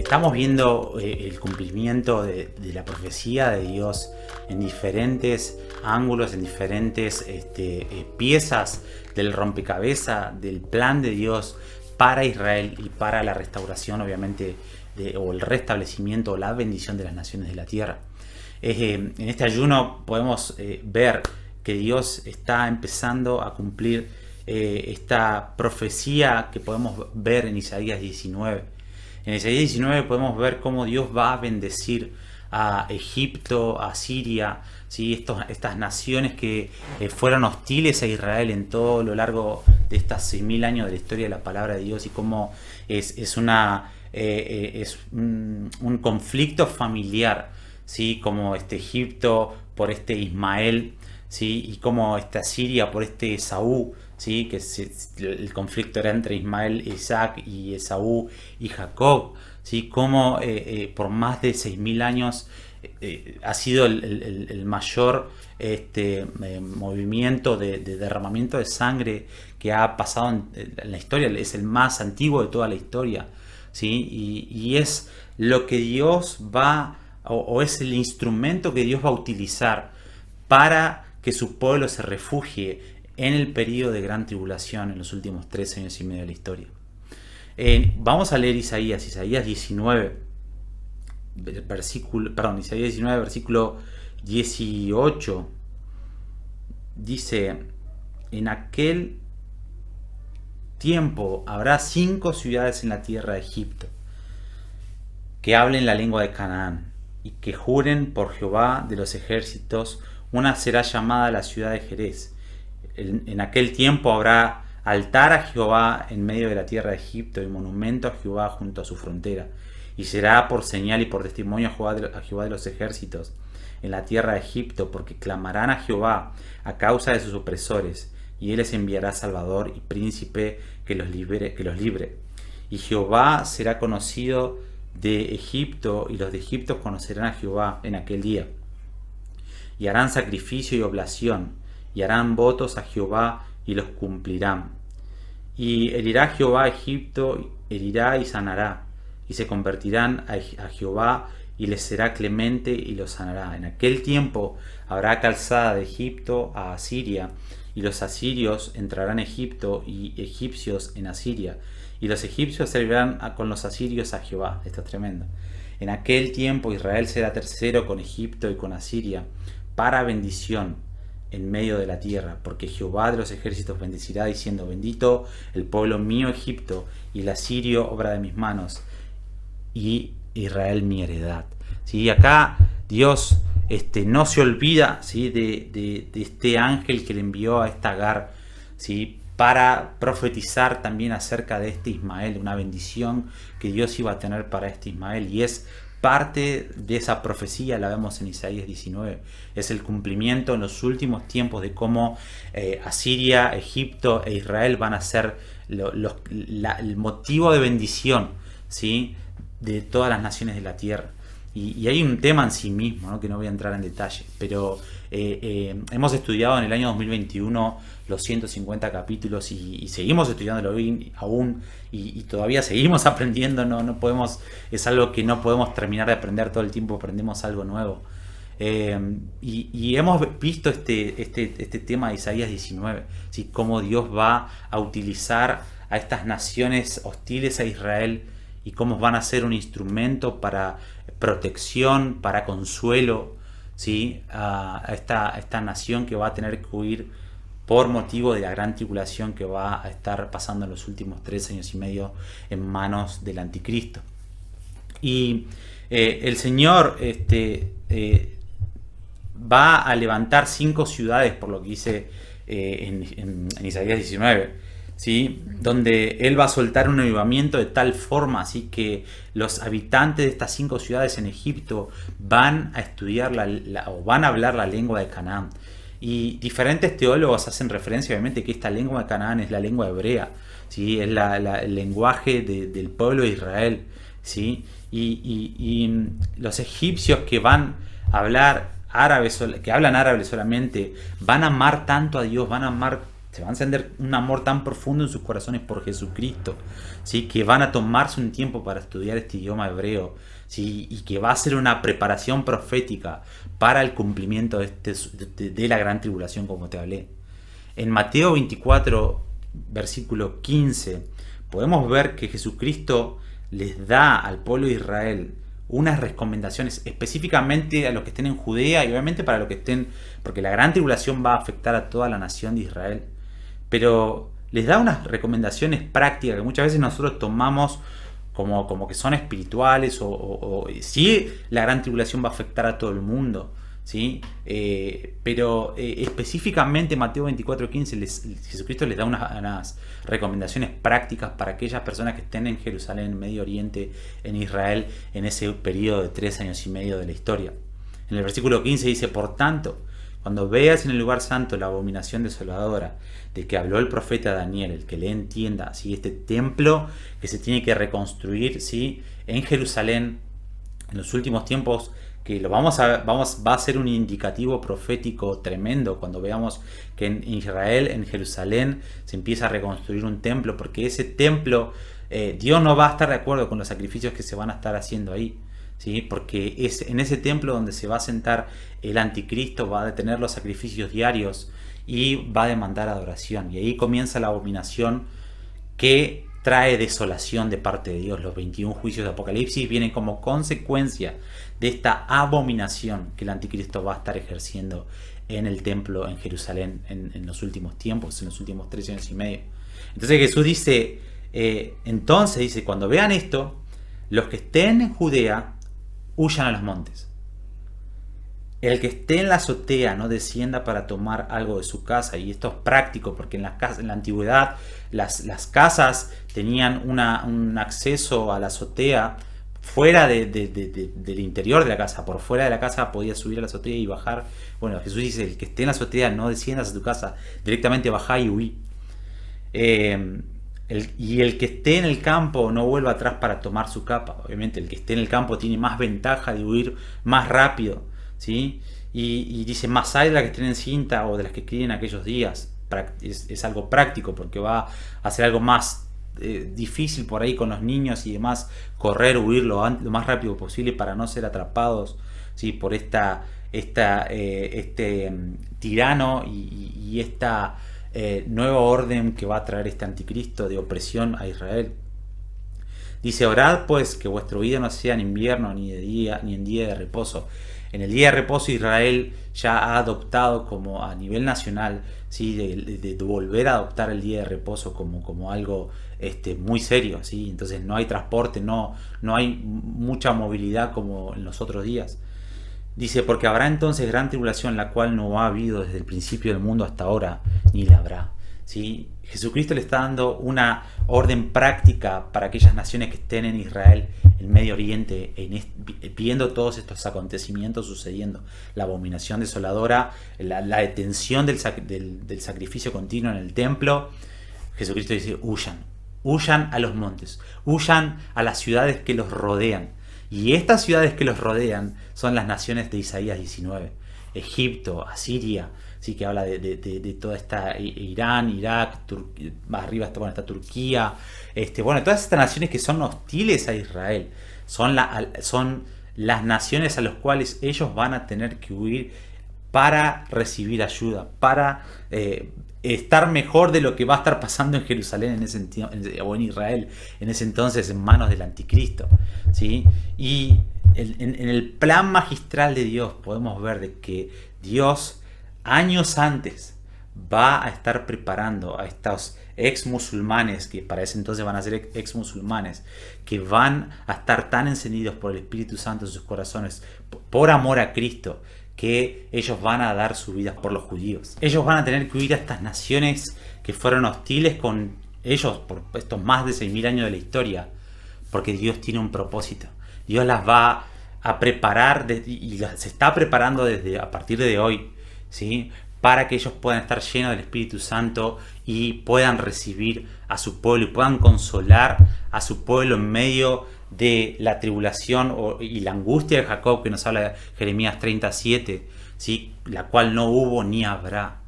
Estamos viendo el cumplimiento de la profecía de Dios en diferentes ángulos, en diferentes piezas del rompecabezas del plan de Dios para Israel y para la restauración, obviamente, o el restablecimiento o la bendición de las naciones de la tierra. En este ayuno podemos ver que Dios está empezando a cumplir esta profecía que podemos ver en Isaías 19. En Isaías 19 podemos ver cómo Dios va a bendecir a Egipto, a Siria, ¿sí? Estas naciones que fueron hostiles a Israel en todo lo largo de estas 6000 años de la historia de la palabra de Dios, y cómo es un conflicto familiar, ¿sí? Como Egipto por Ismael, ¿sí? Y como Siria por Esaú, ¿sí? El conflicto era entre Ismael, Isaac, y Esaú y Jacob, ¿sí? Como por más de 6000 años ha sido el mayor movimiento de derramamiento de sangre que ha pasado en la historia. Es el más antiguo de toda la historia, ¿sí? Y es lo que Dios va, o es el instrumento que Dios va a utilizar para que su pueblo se refugie en el periodo de gran tribulación en los últimos 3 años y medio de la historia. Vamos a leer Isaías 19, Isaías 19, versículo 18. Dice: en aquel tiempo habrá 5 ciudades en la tierra de Egipto que hablen la lengua de Canaán y que juren por Jehová de los ejércitos. Una será llamada la ciudad de Jerez. En aquel tiempo habrá altar a Jehová en medio de la tierra de Egipto y monumento a Jehová junto a su frontera. Y será por señal y por testimonio a Jehová de los ejércitos en la tierra de Egipto, porque clamarán a Jehová a causa de sus opresores, y él les enviará salvador y príncipe que los libre. Y Jehová será conocido de Egipto, y los de Egipto conocerán a Jehová en aquel día. Y harán sacrificio y oblación, y harán votos a Jehová, y los cumplirán. Y herirá Jehová a Egipto, herirá y sanará, y se convertirán a Jehová, y les será clemente y los sanará. En aquel tiempo habrá calzada de Egipto a Asiria, y los asirios entrarán en Egipto, y egipcios en Asiria, y los egipcios servirán con los asirios a Jehová. Esto es tremendo. En aquel tiempo Israel será tercero con Egipto y con Asiria, para bendición en medio de la tierra, porque Jehová de los ejércitos bendecirá, diciendo: bendito el pueblo mío Egipto, y el asirio obra de mis manos, y Israel mi heredad. ¿Sí? Acá Dios no se olvida, ¿sí? de este ángel que le envió a Agar, ¿sí? Para profetizar también acerca de Ismael, una bendición que Dios iba a tener para Ismael, y es parte de esa profecía. La vemos en Isaías 19. Es el cumplimiento en los últimos tiempos de cómo Asiria, Egipto e Israel van a ser el motivo de bendición, ¿sí? De todas las naciones de la tierra. Y hay un tema en sí mismo, ¿no? Que no voy a entrar en detalle, pero hemos estudiado en el año 2021 los 150 capítulos y seguimos estudiándolo aún, y todavía seguimos aprendiendo. No podemos, es algo que no podemos terminar de aprender todo el tiempo, aprendemos algo nuevo. Y hemos visto este tema de Isaías 19, ¿sí? Cómo Dios va a utilizar a estas naciones hostiles a Israel, y cómo van a ser un instrumento para protección, para consuelo, ¿sí? a esta nación que va a tener que huir por motivo de la gran tribulación que va a estar pasando en los últimos 3 años y medio en manos del anticristo. Y el Señor va a levantar 5 ciudades, por lo que dice en Isaías 19, ¿sí? Donde Él va a soltar un avivamiento de tal forma, así que los habitantes de estas 5 ciudades en Egipto van a estudiar o van a hablar la lengua de Canaán. Y diferentes teólogos hacen referencia, obviamente, que esta lengua de Canaán es la lengua hebrea, ¿sí? Es el lenguaje del pueblo de Israel, ¿sí? Y los egipcios que van a hablar árabe, que hablan árabe solamente, van a amar tanto a Dios, van a amar se va a encender un amor tan profundo en sus corazones por Jesucristo, ¿sí? Que van a tomarse un tiempo para estudiar este idioma hebreo, ¿sí? Y que va a ser una preparación profética para el cumplimiento de la gran tribulación, como te hablé. En Mateo 24, versículo 15, podemos ver que Jesucristo les da al pueblo de Israel unas recomendaciones específicamente a los que estén en Judea y obviamente para los que estén, porque la gran tribulación va a afectar a toda la nación de Israel, pero les da unas recomendaciones prácticas que muchas veces nosotros tomamos como que son espirituales o sí, la gran tribulación va a afectar a todo el mundo, ¿sí? Pero específicamente Mateo 24:15 Jesucristo les da unas recomendaciones prácticas para aquellas personas que estén en Jerusalén, en Medio Oriente, en Israel, en ese periodo de 3 años y medio de la historia. En el versículo 15 dice: por tanto, cuando veas en el lugar santo la abominación desoladora de que habló el profeta Daniel, el que le entienda, ¿sí? Este templo que se tiene que reconstruir, ¿sí? En Jerusalén en los últimos tiempos, que lo va a ser un indicativo profético tremendo cuando veamos que en Israel, en Jerusalén, se empieza a reconstruir un templo, porque ese templo, Dios no va a estar de acuerdo con los sacrificios que se van a estar haciendo ahí, ¿sí? Porque es en ese templo donde se va a sentar el anticristo, va a detener los sacrificios diarios y va a demandar adoración, y ahí comienza la abominación que trae desolación de parte de Dios. Los 21 juicios de Apocalipsis vienen como consecuencia de esta abominación que el anticristo va a estar ejerciendo en el templo en Jerusalén en los últimos tiempos, en los últimos 3 años y medio. Entonces Jesús dice, cuando vean esto, los que estén en Judea huyan a los montes. El que esté en la azotea no descienda para tomar algo de su casa. Y esto es práctico porque en la antigüedad las casas tenían un acceso a la azotea fuera del interior de la casa. Por fuera de la casa podías subir a la azotea y bajar. Bueno, Jesús dice: el que esté en la azotea no desciendas a tu casa, directamente bajá y huí. Y el que esté en el campo no vuelva atrás para tomar su capa. Obviamente el que esté en el campo tiene más ventaja de huir más rápido, ¿sí? Y dice: más hay de las que estén en cinta o de las que críen aquellos días. Es algo práctico porque va a ser algo más difícil por ahí con los niños y demás, correr, huir lo más rápido posible para no ser atrapados, ¿sí? Por este tirano y esta nueva orden que va a traer este anticristo de opresión a Israel. Dice: orad pues que vuestro vida no sea en invierno ni en día de reposo. En el día de reposo Israel ya ha adoptado como a nivel nacional, ¿sí? de volver a adoptar el día de reposo como algo muy serio, ¿sí? Entonces no hay transporte, no hay mucha movilidad como en los otros días. Dice: porque habrá entonces gran tribulación, la cual no ha habido desde el principio del mundo hasta ahora, ni la habrá, ¿sí? Jesucristo le está dando una orden práctica para aquellas naciones que estén en Israel, en Medio Oriente, viendo todos estos acontecimientos sucediendo. La abominación desoladora, la detención del sacrificio continuo en el templo. Jesucristo dice: huyan a los montes, huyan a las ciudades que los rodean. Y estas ciudades que los rodean son las naciones de Isaías 19. Egipto, Asiria, sí, que habla de toda esta Irán, Irak, más arriba está Turquía, todas estas naciones que son hostiles a Israel, son las naciones a las cuales ellos van a tener que huir para recibir ayuda, para estar mejor de lo que va a estar pasando en Jerusalén o en Israel en ese entonces, en manos del anticristo, ¿sí? Y en el plan magistral de Dios podemos ver de que Dios años antes va a estar preparando a estos ex musulmanes, que para ese entonces van a ser ex musulmanes, que van a estar tan encendidos por el Espíritu Santo en sus corazones, por amor a Cristo, que ellos van a dar su vida por los judíos. Ellos van a tener que huir a estas naciones que fueron hostiles con ellos por estos más de 6.000 años de la historia, porque Dios tiene un propósito. Dios las va a preparar y se está preparando a partir de hoy, ¿sí? Para que ellos puedan estar llenos del Espíritu Santo y puedan recibir a su pueblo y puedan consolar a su pueblo en medio de la tribulación y la angustia de Jacob, que nos habla de Jeremías 37, ¿sí? La cual no hubo ni habrá.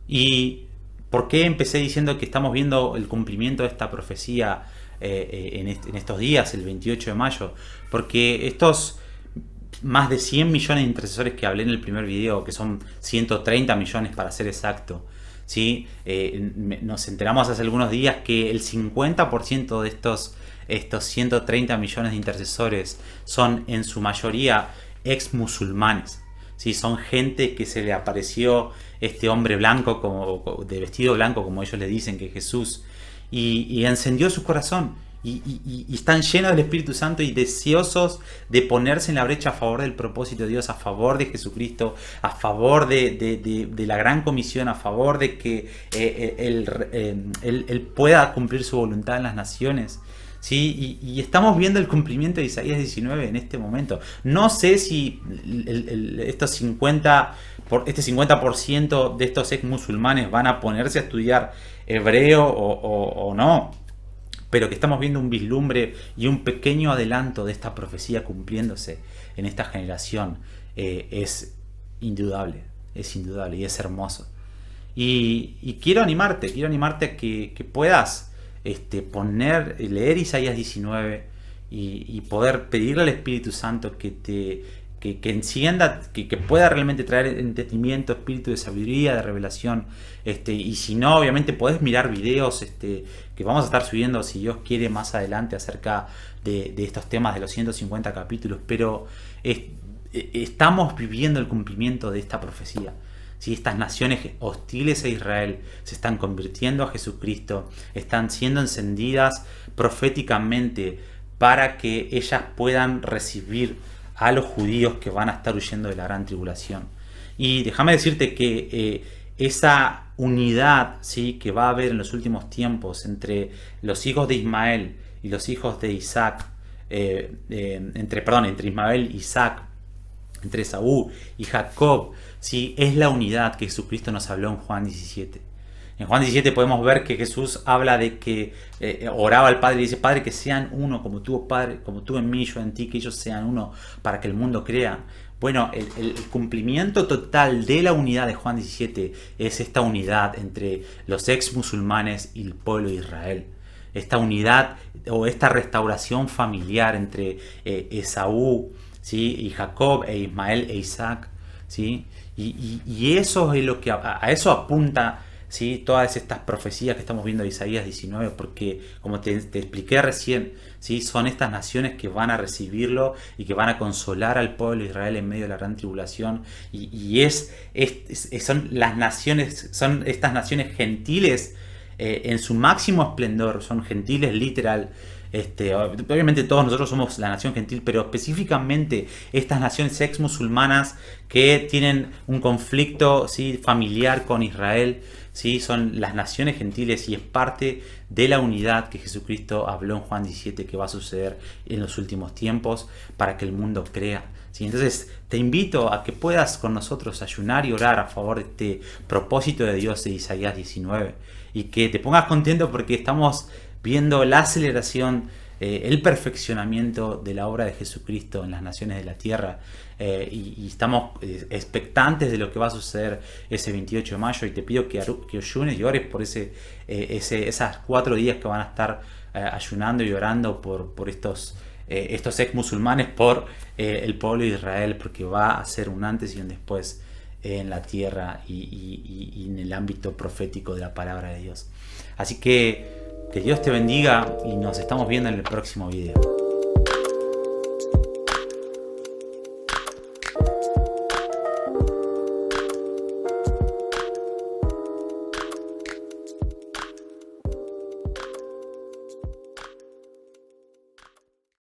Y ¿Por qué empecé diciendo que estamos viendo el cumplimiento de esta profecía en estos días, el 28 de mayo? Porque estos más de 100 millones de intercesores que hablé en el primer video, que son 130 millones para ser exacto, ¿sí? Nos enteramos hace algunos días que el 50% de estos 130 millones de intercesores son en su mayoría ex musulmanes. ¿Sí? Son gente que se le apareció este hombre blanco, de vestido blanco, como ellos le dicen, que es Jesús, y encendió su corazón. Y están llenos del Espíritu Santo y deseosos de ponerse en la brecha a favor del propósito de Dios, a favor de Jesucristo, a favor de la gran comisión, a favor de que él pueda cumplir su voluntad en las naciones. ¿Sí? Y estamos viendo el cumplimiento de Isaías 19 en este momento. No sé si este 50% de estos ex musulmanes van a ponerse a estudiar hebreo o no, pero que estamos viendo un vislumbre y un pequeño adelanto de esta profecía cumpliéndose en esta generación. Es indudable y es hermoso. Y quiero animarte a que puedas leer Isaías 19 y poder pedirle al Espíritu Santo que encienda, que pueda realmente traer entendimiento, espíritu de sabiduría, de revelación. Y si no, obviamente podés mirar videos que vamos a estar subiendo, si Dios quiere, más adelante acerca de estos temas de los 150 capítulos, pero estamos viviendo el cumplimiento de esta profecía. ¿Sí? Estas naciones hostiles a Israel se están convirtiendo a Jesucristo, están siendo encendidas proféticamente para que ellas puedan recibir a los judíos que van a estar huyendo de la gran tribulación. Y déjame decirte que esa unidad, ¿sí?, que va a haber en los últimos tiempos entre los hijos de Ismael y los hijos de Isaac, entre Ismael y Isaac, entre Esaú y Jacob, ¿sí?, es la unidad que Jesucristo nos habló en Juan 17. En Juan 17 podemos ver que Jesús habla de que oraba al Padre y dice: Padre, que sean uno, como tú, Padre, como tú en mí, yo en ti, que ellos sean uno, para que el mundo crea. Bueno, el cumplimiento total de la unidad de Juan 17 es esta unidad entre los ex musulmanes y el pueblo de Israel. Esta unidad o esta restauración familiar entre Esaú, ¿sí?, y Jacob, e Ismael e Isaac, ¿sí? Y eso es lo que a eso apunta, ¿sí?, todas estas profecías que estamos viendo de Isaías 19, porque como te expliqué recién, ¿sí?, son estas naciones que van a recibirlo y que van a consolar al pueblo de Israel en medio de la gran tribulación, son estas naciones gentiles en su máximo esplendor, son gentiles literal. Obviamente todos nosotros somos la nación gentil, pero específicamente estas naciones ex musulmanas que tienen un conflicto, ¿sí?, familiar con Israel, ¿sí?, son las naciones gentiles, y es parte de la unidad que Jesucristo habló en Juan 17 que va a suceder en los últimos tiempos para que el mundo crea. ¿Sí? Entonces te invito a que puedas con nosotros ayunar y orar a favor de este propósito de Dios de Isaías 19, y que te pongas contento porque estamos viendo la aceleración, el perfeccionamiento de la obra de Jesucristo en las naciones de la tierra, y estamos expectantes de lo que va a suceder ese 28 de mayo, y te pido que ayunes y ores por esas 4 días que van a estar ayunando y orando por estos ex musulmanes, por el pueblo de Israel, porque va a ser un antes y un después en la tierra y en el ámbito profético de la palabra de Dios. Así que Dios te bendiga y nos estamos viendo en el próximo video.